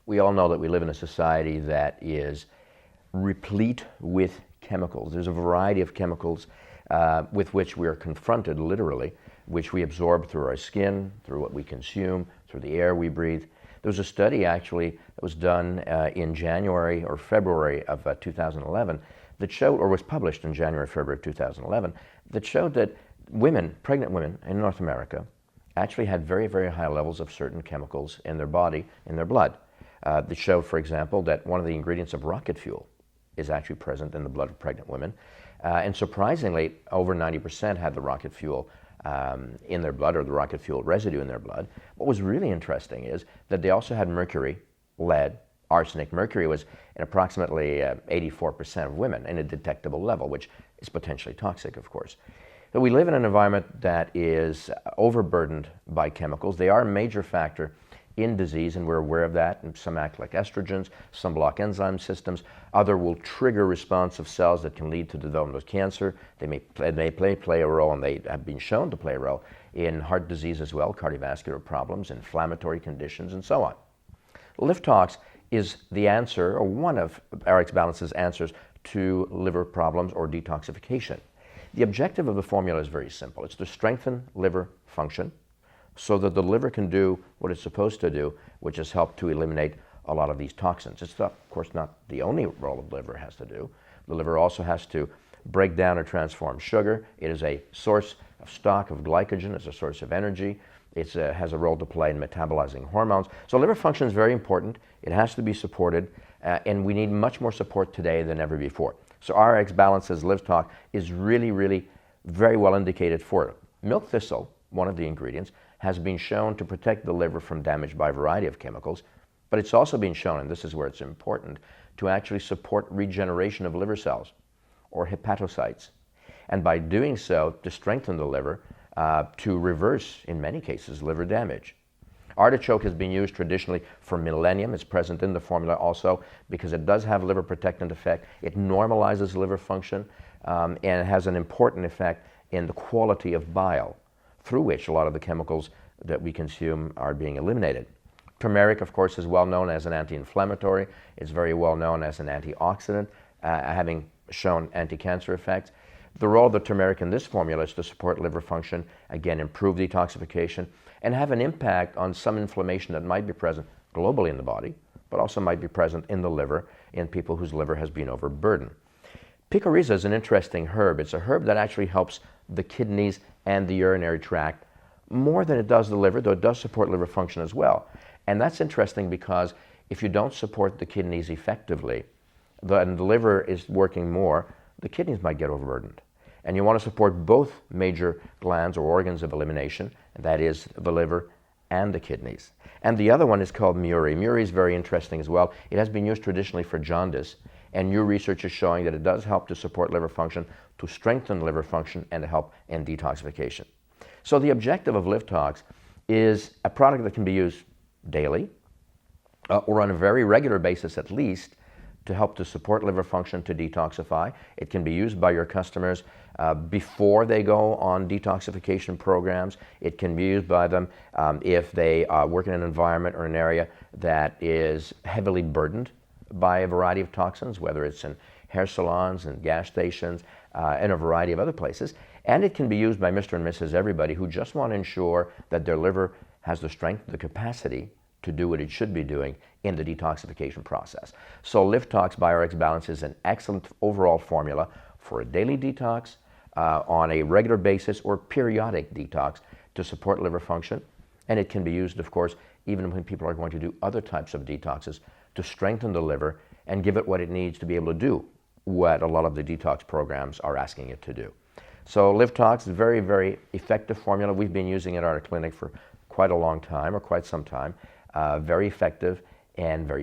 We all know that we live in a society that is replete with chemicals. There's a variety of chemicals with which we are confronted, literally, which we absorb through our skin, through what we consume, through the air we breathe. There was a study actually that was done in January or February of 2011 that showed, or was published in January, February of 2011, that showed that women, pregnant women in North America, actually had very, very high levels of certain chemicals in their body, in their blood. That showed, for example, that one of the ingredients of rocket fuel is actually present in the blood of pregnant women. And surprisingly, over 90% had the rocket fuel in their blood, or the rocket fuel residue in their blood. What was really interesting is that they also had mercury, lead, arsenic. Mercury was in approximately 84% of women in a detectable level, which is potentially toxic, of course. So we live in an environment that is overburdened by chemicals. They are a major factor in disease, and we're aware of that. And some act like estrogens, some block enzyme systems, other will trigger response of cells that can lead to development of cancer. They may play a role, and they have been shown to play a role in heart disease as well, cardiovascular problems, inflammatory conditions, and so on. Liv Tox is the answer, or one of RX Balance's answers to liver problems or detoxification. The objective of the formula is very simple. It's to strengthen liver function so that the liver can do what it's supposed to do, which is help to eliminate a lot of these toxins. It's not, of course, not the only role the liver has to do. The liver also has to break down or transform sugar. It is a source of stock of glycogen. It's a source of energy. It has a role to play in metabolizing hormones. So liver function is very important. It has to be supported, and we need much more support today than ever before. So RX Balance's Liv Tox is really, really very well indicated for it. Milk thistle, one of the ingredients, has been shown to protect the liver from damage by a variety of chemicals, but it's also been shown, and this is where it's important, to actually support regeneration of liver cells or hepatocytes. And by doing so, to strengthen the liver, to reverse, in many cases, liver damage. Artichoke has been used traditionally for millennium. It's present in the formula also because it does have liver protectant effect. It normalizes liver function, and it has an important effect in the quality of bile, through which a lot of the chemicals that we consume are being eliminated. Turmeric, of course, is well known as an anti-inflammatory. It's very well known as an antioxidant, having shown anti-cancer effects. The role of the turmeric in this formula is to support liver function, again, improve detoxification, and have an impact on some inflammation that might be present globally in the body, but also might be present in the liver in people whose liver has been overburdened. Picoriza is an interesting herb. It's a herb that actually helps the kidneys and the urinary tract more than it does the liver, though it does support liver function as well. And that's interesting because if you don't support the kidneys effectively, and the liver is working more, the kidneys might get overburdened. And you want to support both major glands or organs of elimination, and that is the liver and the kidneys. And the other one is called muri. Muri is very interesting as well. It has been used traditionally for jaundice, and new research is showing that it does help to support liver function, to strengthen liver function, and to help in detoxification. So the objective of Liv Tox is a product that can be used daily or on a very regular basis at least, to help to support liver function, to detoxify. It can be used by your customers before they go on detoxification programs. It can be used by them if they work in an environment or an area that is heavily burdened by a variety of toxins, whether it's in hair salons and gas stations and a variety of other places. And it can be used by Mr. and Mrs. Everybody who just want to ensure that their liver has the strength, the capacity to do what it should be doing in the detoxification process. So Liv Tox by RX Balance is an excellent overall formula for a daily detox, on a regular basis or periodic detox to support liver function. And it can be used, of course, even when people are going to do other types of detoxes to strengthen the liver and give it what it needs to be able to do what a lot of the detox programs are asking it to do. So Liv Tox is a very, very effective formula. We've been using it at our clinic for quite a long time, or quite some time. Very effective and very